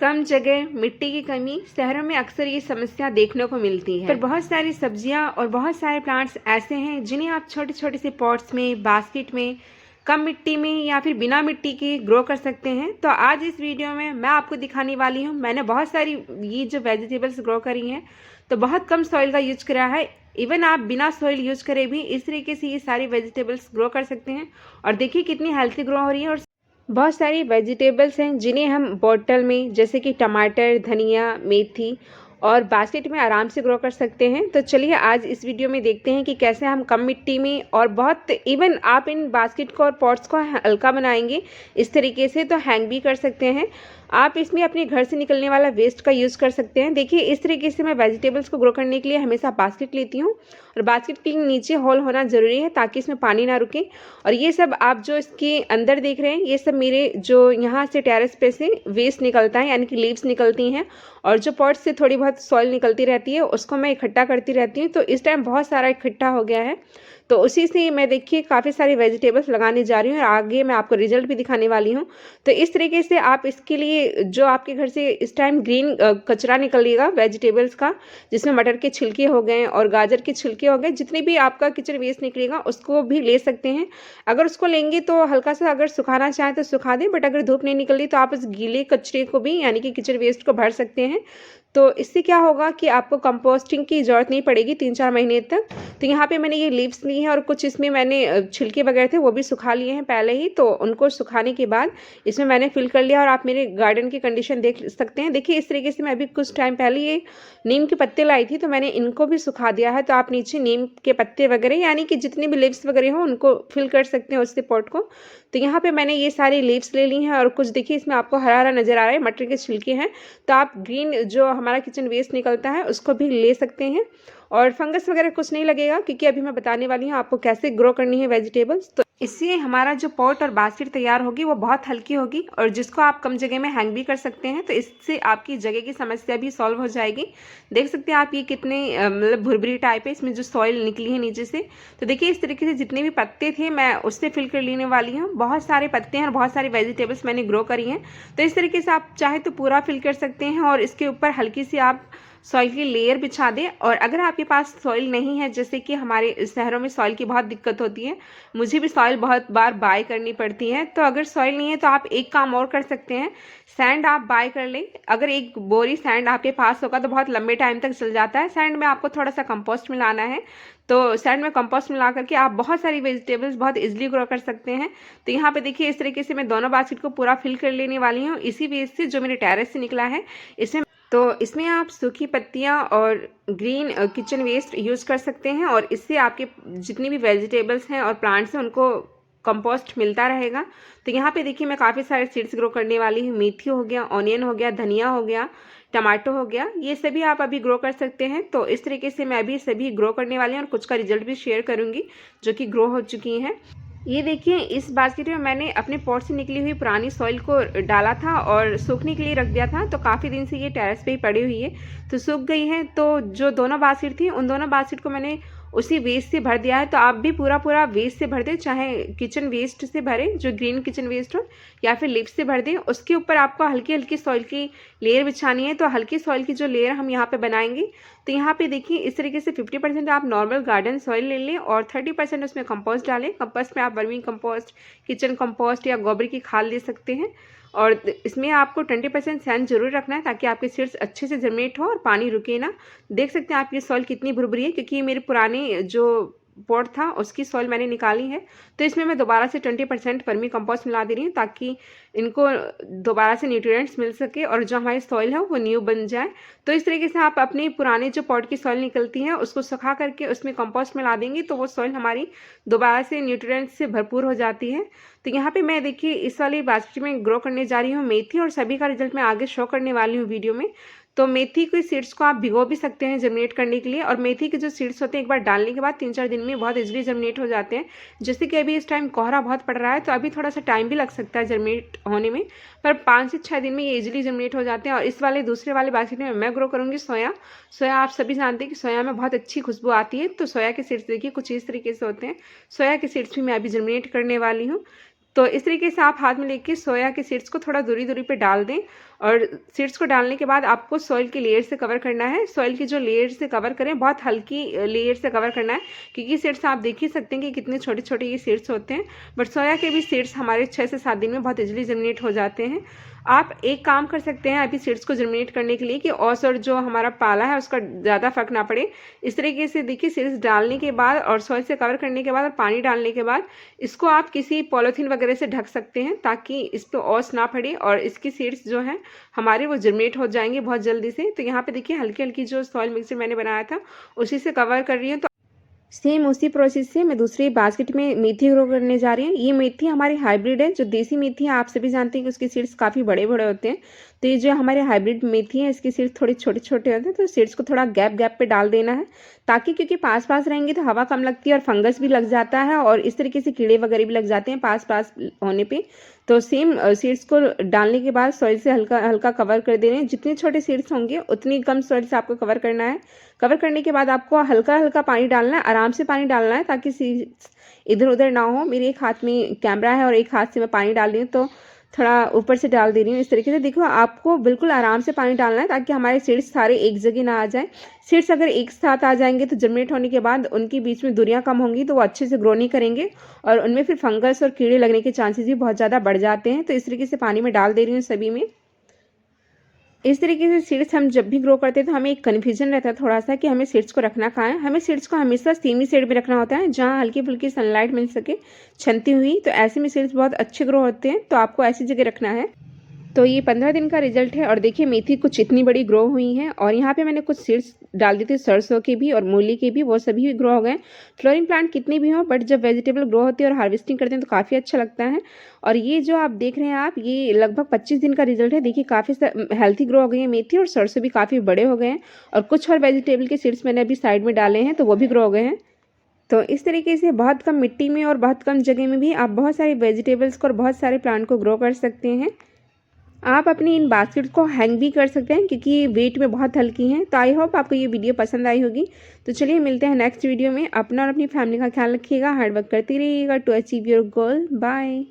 कम जगह, मिट्टी की कमी, शहरों में अक्सर ये समस्या देखने को मिलती है। पर बहुत सारी सब्जियां और बहुत सारे प्लांट्स ऐसे हैं जिन्हें आप छोटे छोटे से पॉट्स में, बास्केट में, कम मिट्टी में या फिर बिना मिट्टी के ग्रो कर सकते हैं। तो आज इस वीडियो में मैं आपको दिखाने वाली हूँ। मैंने बहुत सारी ये जो वेजिटेबल्स ग्रो करी हैं तो बहुत कम सॉइल का यूज करा है। इवन आप बिना सॉइल यूज करे भी इस तरीके से ये सारी वेजिटेबल्स ग्रो कर सकते हैं और देखिए कितनी हेल्थी ग्रो हो रही है। और बहुत सारी वेजिटेबल्स हैं जिन्हें हम बॉटल में, जैसे कि टमाटर, धनिया, मेथी और बास्केट में आराम से ग्रो कर सकते हैं। तो चलिए आज इस वीडियो में देखते हैं कि कैसे हम कम मिट्टी में और बहुत इवन आप इन बास्केट को और पॉट्स को हल्का बनाएंगे इस तरीके से, तो हैंग भी कर सकते हैं। आप इसमें अपने घर से निकलने वाला वेस्ट का यूज़ कर सकते हैं। देखिए इस तरीके से मैं वेजिटेबल्स को ग्रो करने के लिए हमेशा बास्केट लेती हूँ और बास्केट के नीचे होल होना ज़रूरी है ताकि इसमें पानी ना रुके। और ये सब आप जो इसके अंदर देख रहे हैं ये सब मेरे जो यहाँ से टेरेस पे से वेस्ट निकलता है, यानी कि लीव्स निकलती हैं और जो पॉट से थोड़ी बहुत सॉइल निकलती रहती है उसको मैं इकट्ठा करती रहती हूँ। तो इस टाइम बहुत सारा इकट्ठा हो गया है, तो उसी से मैं देखिए काफ़ी सारी वेजिटेबल्स लगाने जा रही हूँ और आगे मैं आपको रिजल्ट भी दिखाने वाली हूँ। तो इस तरीके से आप इसके लिए जो आपके घर से इस टाइम ग्रीन कचरा निकलेगा वेजिटेबल्स का, जिसमें मटर के छिलके हो गए और गाजर के छिलके हो गए, जितने भी आपका किचन वेस्ट निकलेगा उसको भी ले सकते हैं। अगर उसको लेंगे तो हल्का सा अगर सुखाना चाहें तो सुखा दें, बट अगर धूप नहीं निकल रही तो आप उस गीले कचरे को भी, यानी कि किचन वेस्ट को भर सकते हैं। तो इससे क्या होगा कि आपको कंपोस्टिंग की ज़रूरत नहीं पड़ेगी 3-4 महीने तक। तो यहाँ पे मैंने ये लीव्स ली हैं और कुछ इसमें मैंने छिलके वगैरह थे वो भी सुखा लिए हैं पहले ही। तो उनको सुखाने के बाद इसमें मैंने फिल कर लिया और आप मेरे गार्डन की कंडीशन देख सकते हैं। देखिए इस तरीके से मैं अभी कुछ टाइम पहले ये नीम के पत्ते लाई थी तो मैंने इनको भी सुखा दिया है। तो आप नीचे नीम के पत्ते वगैरह, यानी कि जितने भी लीव्स वगैरह हो उनको फिल कर सकते हैं उससे पॉट को। तो यहाँ पे मैंने ये सारी लीव्स ले ली हैं और कुछ देखिए इसमें आपको हरा हरा नज़र आ रहा है, मटर के छिलके हैं। तो आप ग्रीन जो हमारा किचन वेस्ट निकलता है उसको भी ले सकते हैं और फंगस वगैरह कुछ नहीं लगेगा, क्योंकि अभी मैं बताने वाली हूँ आपको कैसे ग्रो करनी है वेजिटेबल्स। तो इससे हमारा जो पॉट और बास्केट तैयार होगी वो बहुत हल्की होगी और जिसको आप कम जगह में हैंग भी कर सकते हैं। तो इससे आपकी जगह की समस्या भी सॉल्व हो जाएगी। देख सकते हैं आप ये कितने मतलब भुरभुरी टाइप है, इसमें जो सॉइल निकली है नीचे से। तो देखिए इस तरीके से जितने भी पत्ते थे मैं उससे फिल कर लेने वाली हूँ। बहुत सारे पत्ते हैं और बहुत सारी वेजिटेबल्स मैंने ग्रो करी हैं। तो इस तरीके से आप चाहे तो पूरा फिल कर सकते हैं और इसके ऊपर हल्की सी आप सॉइल की लेयर बिछा दें। और अगर आपके पास सॉइल नहीं है, जैसे कि हमारे शहरों में सॉइल की बहुत दिक्कत होती है, मुझे भी सॉइल बहुत बार बाय करनी पड़ती है, तो अगर सॉइल नहीं है तो आप एक काम और कर सकते हैं, सैंड आप बाय कर लें। अगर एक बोरी सैंड आपके पास होगा तो बहुत लंबे टाइम तक चल जाता है। सैंड में आपको थोड़ा सा कंपोस्ट मिलाना है, तो सैंड में कंपोस्ट मिला करके आप बहुत सारी वेजिटेबल्स बहुत इजीली ग्रो कर सकते हैं। तो यहाँ पे देखिए इस तरीके से मैं दोनों बास्केट को पूरा फिल कर लेने वाली हूँ इसी वेस्ट से जो मेरे टेरेस से निकला है। इसमें आप सूखी पत्तियाँ और ग्रीन किचन वेस्ट यूज़ कर सकते हैं और इससे आपके जितनी भी वेजिटेबल्स हैं और प्लांट्स हैं उनको कंपोस्ट मिलता रहेगा। तो यहाँ पे देखिए मैं काफ़ी सारे सीड्स ग्रो करने वाली हूँ। मेथी हो गया, ऑनियन हो गया, धनिया हो गया, टमाटो हो गया, ये सभी आप अभी ग्रो कर सकते हैं। तो इस तरीके से मैं अभी सभी ग्रो करने वाली हूँ और कुछ का रिजल्ट भी शेयर करूँगी जो कि ग्रो हो चुकी हैं। ये देखिए इस बास्केट में मैंने अपने पॉट से निकली हुई पुरानी सॉइल को डाला था और सूखने के लिए रख दिया था। तो काफ़ी दिन से ये टेरेस पे ही पड़ी हुई है, तो सूख गई है। तो जो दोनों बास्केट थी उन दोनों बास्केट को मैंने उसी वेस्ट से भर दिया है। तो आप भी पूरा पूरा वेस्ट से भर दें, चाहे किचन वेस्ट से भरें जो ग्रीन किचन वेस्ट हो, या फिर लिप्स से भर दें। उसके ऊपर आपको हल्की हल्की सॉइल की लेयर बिछानी है। तो हल्की सॉइल की जो लेयर हम यहाँ पे बनाएंगे, तो यहाँ पे देखिए इस तरीके से 50% आप नॉर्मल गार्डन सॉइल ले लें और 30% उसमें कंपोस्ट डालें। कंपोस्ट में आप वर्मी कंपोस्ट, किचन कंपोस्ट या गोबर की खाद ले सकते हैं। और इसमें आपको 20% सैंड जरूर रखना है ताकि आपके सीड्स अच्छे से जर्मिनेट हो और पानी रुके ना। देख सकते हैं आप ये सॉइल कितनी भुरभुरी है, क्योंकि ये मेरे पुराने जो पॉट था उसकी सॉइल मैंने निकाली है। तो इसमें मैं दोबारा से 20% वर्मी कंपोस्ट मिला दे रही हूँ ताकि इनको दोबारा से न्यूट्रिएंट्स मिल सके और जो हमारी सॉइल है वो न्यू बन जाए। तो इस तरीके से आप अपने पुराने जो पॉट की सॉइल निकलती है उसको सुखा करके उसमें कंपोस्ट मिला देंगे तो वो सॉइल हमारी दोबारा से न्यूट्रिएंट्स से भरपूर हो जाती है। तो यहाँ पे मैं देखिए इस वाली बास्केट में ग्रो करने जा रही हूँ मेथी, और सभी का रिजल्ट मैं आगे शो करने वाली हूँ वीडियो में। तो मेथी के सीड्स को आप भिगो भी सकते हैं जर्मिनेट करने के लिए, और मेथी के जो सीड्स होते हैं एक बार डालने के बाद 3-4 दिन में बहुत इजीली जर्मिनेट हो जाते हैं। जैसे कि अभी इस टाइम कोहरा बहुत पड़ रहा है तो अभी थोड़ा सा टाइम भी लग सकता है जर्मिनेट होने में, पर 5 से 6 दिन में ये इजीली जर्मिनेट हो जाते हैं। और इस वाले दूसरे वाले बास्केट में मैं ग्रो करूँगी सोया। सोया आप सभी जानते हैं कि सोया में बहुत अच्छी खुशबू आती है। तो सोया के सीड्स देखिए कुछ इस तरीके से होते हैं। सोया के सीड्स भी मैं अभी जर्मिनेट करने वाली हूँ। तो इस तरीके से आप हाथ में लेके सोया के सीड्स को थोड़ा दूरी दूरी पे डाल दें और सीड्स को डालने के बाद आपको सॉइल की लेयर से कवर करना है। सॉइल की जो लेयर से कवर करें, बहुत हल्की लेयर से कवर करना है, क्योंकि सीड्स आप देख ही सकते हैं कि कितने छोटे छोटे ये सीड्स होते हैं। बट सोया के भी सीड्स हमारे 6 से 7 दिन में बहुत ईजिली जर्मिनेट हो जाते हैं। आप एक काम कर सकते हैं अभी सीड्स को जर्मिनेट करने के लिए कि ओस और जो हमारा पाला है उसका ज़्यादा फर्क ना पड़े। इस तरीके से देखिए, सीड्स डालने के बाद और सॉइल से कवर करने के बाद और पानी डालने के बाद इसको आप किसी पॉलीथीन वगैरह से ढक सकते हैं, ताकि इस पर ओस ना पड़े और इसकी सीड्स जो हैं हमारे वो जर्मिनेट हो जाएंगे बहुत जल्दी से। तो यहाँ पे देखिए हल्की हल्की जो सॉइल मिक्सचर मैंने बनाया था उसी से कवर कर रही हूँ। तो सेम उसी प्रोसेस से मैं दूसरी बास्केट में मेथी ग्रो करने जा रही हूँ। ये मेथी हमारी हाइब्रिड है। जो देसी मेथी है आप सभी जानते हैं कि उसके सीड्स काफ़ी बड़े बड़े होते हैं। तो ये जो हमारे हाइब्रिड मेथी है इसके सीड्स थोड़े छोटे छोटे होते हैं। तो सीड्स को थोड़ा गैप गैप पे डाल देना है, ताकि क्योंकि पास पास रहेंगे तो हवा कम लगती है और फंगस भी लग जाता है और इस तरीके से कीड़े वगैरह भी लग जाते हैं पास पास होने पे। तो सेम सीड्स को डालने के बाद सॉइल से हल्का हल्का कवर कर दे रहे हैं। जितने छोटे सीड्स होंगे उतनी कम सॉइल से आपको कवर करना है। कवर करने के बाद आपको हल्का हल्का पानी डालना है, आराम से पानी डालना है, ताकि सीड्स इधर उधर ना हो। मेरे एक हाथ में कैमरा है और एक हाथ से मैं पानी डाल रही हूँ, तो थोड़ा ऊपर से डाल दे रही हूँ। इस तरीके से देखो, आपको बिल्कुल आराम से पानी डालना है, ताकि हमारे सीड्स सारे एक जगह ना आ जाए। सीड्स अगर एक साथ आ जाएंगे तो जर्मिनेट होने के बाद उनके बीच में दूरियां कम होंगी, तो वो अच्छे से ग्रो नहीं करेंगे और उनमें फिर फंगस और कीड़े लगने के चांसेस भी बहुत ज़्यादा बढ़ जाते हैं। तो इस तरीके से पानी में डाल दे रही हूँ सभी में। इस तरीके से सीड्स हम जब भी ग्रो करते हैं तो हमें एक कन्फ्यूजन रहता है थोड़ा सा कि हमें सीड्स को रखना कहाँ है। हमें सीड्स को हमेशा सेमी शेड में रखना होता है, जहाँ हल्की फुल्की सनलाइट मिल सके छनती हुई। तो ऐसे में सीड्स बहुत अच्छे ग्रो होते हैं, तो आपको ऐसी जगह रखना है। तो ये 15 दिन का रिजल्ट है और देखिए मेथी कुछ इतनी बड़ी ग्रो हुई है। और यहाँ पे मैंने कुछ सीड्स डाल दी थी सरसों के भी और मूली के भी, वो सभी भी ग्रो हो गए। फ्लोरिंग प्लांट कितने भी हों, बट जब वेजिटेबल ग्रो होती है और हार्वेस्टिंग करते हैं तो काफ़ी अच्छा लगता है। और ये जो आप देख रहे हैं आप, ये लगभग 25 दिन का रिजल्ट है। देखिए काफ़ी हेल्थी ग्रो हो गई है मेथी और सरसों भी काफ़ी बड़े हो गए हैं। और कुछ और वेजिटेबल के सीड्स मैंने अभी साइड में डाले हैं, तो वो भी ग्रो हो गए हैं। तो इस तरीके से बहुत कम मिट्टी में और बहुत कम जगह में भी आप बहुत सारे वेजिटेबल्स को और बहुत सारे प्लांट को ग्रो कर सकते हैं। आप अपनी इन बास्केट को हैंग भी कर सकते हैं, क्योंकि ये वेट में बहुत हल्की हैं। तो आई होप आपको ये वीडियो पसंद आई होगी। तो चलिए मिलते हैं नेक्स्ट वीडियो में। अपना और अपनी फैमिली का ख्याल रखिएगा, हार्ड वर्क करते रहिएगा to achieve your goal. Bye.